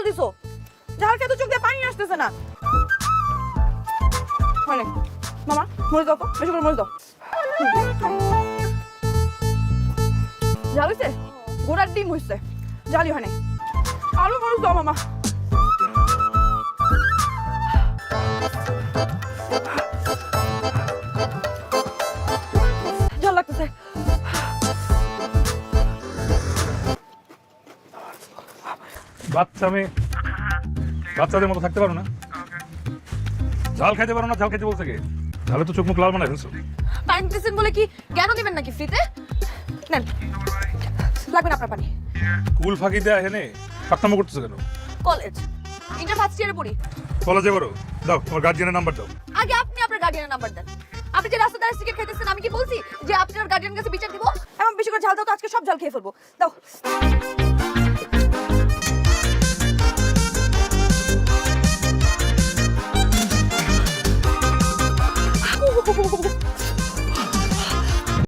দিছো? ঝাল খেতে চোখ দিয়ে পানি আসতেছে না। হয় নাই। মামা মরিচ দাও তো, বেশি করে মরিচ দাও। ঝাল হয়েছে? গোড়ার ডিম হয়েছে, ঝালই হয় নাই। আরো মরিচ দাও মামা। ঝাল লাগতেছে। বাচ্চাদের মতো থাকতে পারো না? ঝাল খাইতে পারো না? ঝাল খাইতে বলছে কে? ঝালে তো চোখ মুখ লাল বানাই ফেলছো। পানি দিতেছেন বলে কি জ্ঞানও দিবেন নাকি ফ্রিতে? নেন, লাগবে না আপনার পানি। কুল ফাঁকি দেয়া হেনে পাকনামো করতেছো কেন? কলেজ ইন্টার ফার্স্ট ইয়ারে পড়ি। কলেজে করো, দাও তোমার গার্জিয়ানের নাম্বার দাও। আগে আপনি আপনার গার্ডিয়ানের নাম্বার দেন। আপনি যে রাস্তা দ্বারা সিগারেট খাইতেছেন, আমি কি বলছি যে আপনার গার্ডিয়ানের কাছে বিচার দিব? এমন বেশি করে ঝাল দাও তো আজকে সব ঝাল খেয়ে ফেলবো। দাও।